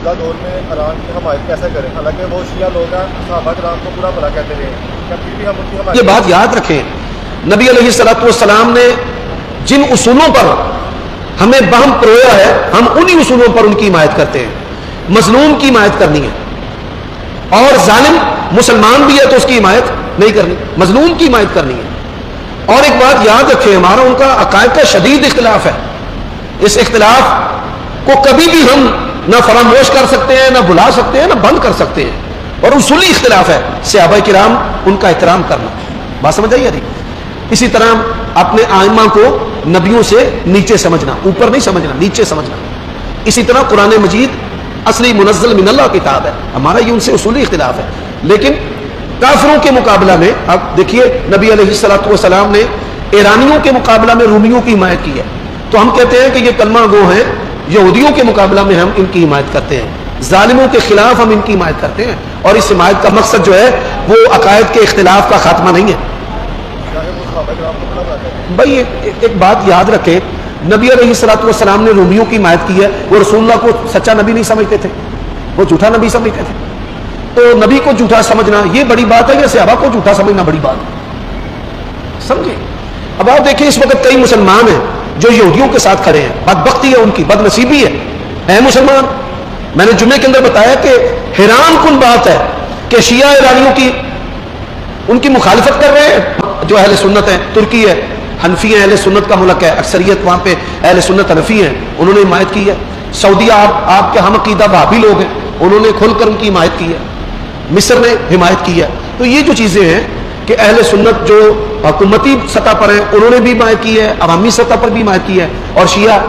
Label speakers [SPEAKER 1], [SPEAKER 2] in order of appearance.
[SPEAKER 1] دور میں ایران کی حمایت کیسے کریں؟ حالانکہ وہ شیعہ لوگ ہیں، صحابہ کرام کو برا بھلا کہتے رہے ہیں، کیا پھر بھی ہم ان کی حمایت؟
[SPEAKER 2] یہ بات یاد رکھیں، نبی علیہ الصلوۃ والسلام نے جن اصولوں پر ہمیں بہم پرویا ہے، ہم انہی اصولوں پر ان کی حمایت کرتے ہیں۔ مظلوم کی حمایت کرنی ہے، اور ظالم مسلمان بھی ہے تو اس کی حمایت نہیں کرنی، مظلوم کی حمایت کرنی ہے۔ اور ایک بات یاد رکھیں، ہمارا ان کا عقائد کا شدید اختلاف ہے، اس اختلاف کو کبھی بھی ہم نہ فراموش کر سکتے ہیں، نہ بھلا سکتے ہیں، نہ بند کر سکتے ہیں، اور اصولی اختلاف ہے صحابہ کرام، ان کا احترام کرنا۔ بات سمجھ آئی؟ اسی طرح اپنے آئمہ کو نبیوں سے نیچے سمجھنا، اوپر نہیں سمجھنا، نیچے سمجھنا۔ اسی طرح قرآن مجید اصلی منزل من اللہ کتاب ہے، ہمارا یہ ان سے اصولی اختلاف ہے۔ لیکن کافروں کے مقابلہ میں اب دیکھیے، نبی علیہ الصلوۃ والسلام نے ایرانیوں کے مقابلہ میں رومیوں کی حمایت کی ہے، تو ہم کہتے ہیں کہ یہ کلمہ گو ہیں۔ یہودیوں کے مقابلہ میں ہم ان کی حمایت کرتے ہیں، ظالموں کے خلاف ہم ان کی حمایت کرتے ہیں، اور اس حمایت کا مقصد جو ہے وہ عقائد کے اختلاف کا خاتمہ نہیں ہے۔ بھائی ایک بات یاد رکھیں، نبی علیہ الصلوۃ والسلام نے رومیوں کی حمایت کی ہے، وہ رسول اللہ کو سچا نبی نہیں سمجھتے تھے، وہ جھوٹا نبی سمجھتے تھے۔ تو نبی کو جھوٹا سمجھنا یہ بڑی بات ہے، یا صحابہ کو جھوٹا سمجھنا بڑی بات ہے؟ سمجھے؟ اب آپ دیکھیں، اس وقت کئی مسلمان ہیں جو یہودیوں کے ساتھ کھڑے ہیں، بدبختی ہے ان کی، بد نصیبی ہے۔ اے مسلمان، میں نے جمعے کے اندر بتایا کہ حیران کن بات ہے کہ شیعہ ایرانیوں کی ان کی مخالفت کر رہے ہیں، جو اہل سنت ہیں، ترکی ہے، حنفی ہیں، اہل سنت کا ملک ہے، اکثریت وہاں پہ اہل سنت حنفی ہیں، انہوں نے حمایت کی ہے۔ سعودیہ آپ کے ہم عقیدہ وہابی لوگ ہیں، انہوں نے کھل کر ان کی حمایت کی ہے۔ مصر نے حمایت کی ہے۔ تو یہ جو چیزیں ہیں کہ اہل سنت جو حکومتی سطح پر ہیں، انہوں نے بھی حمایت کی ہے، عوامی سطح پر بھی حمایت کی ہے، اور شیعہ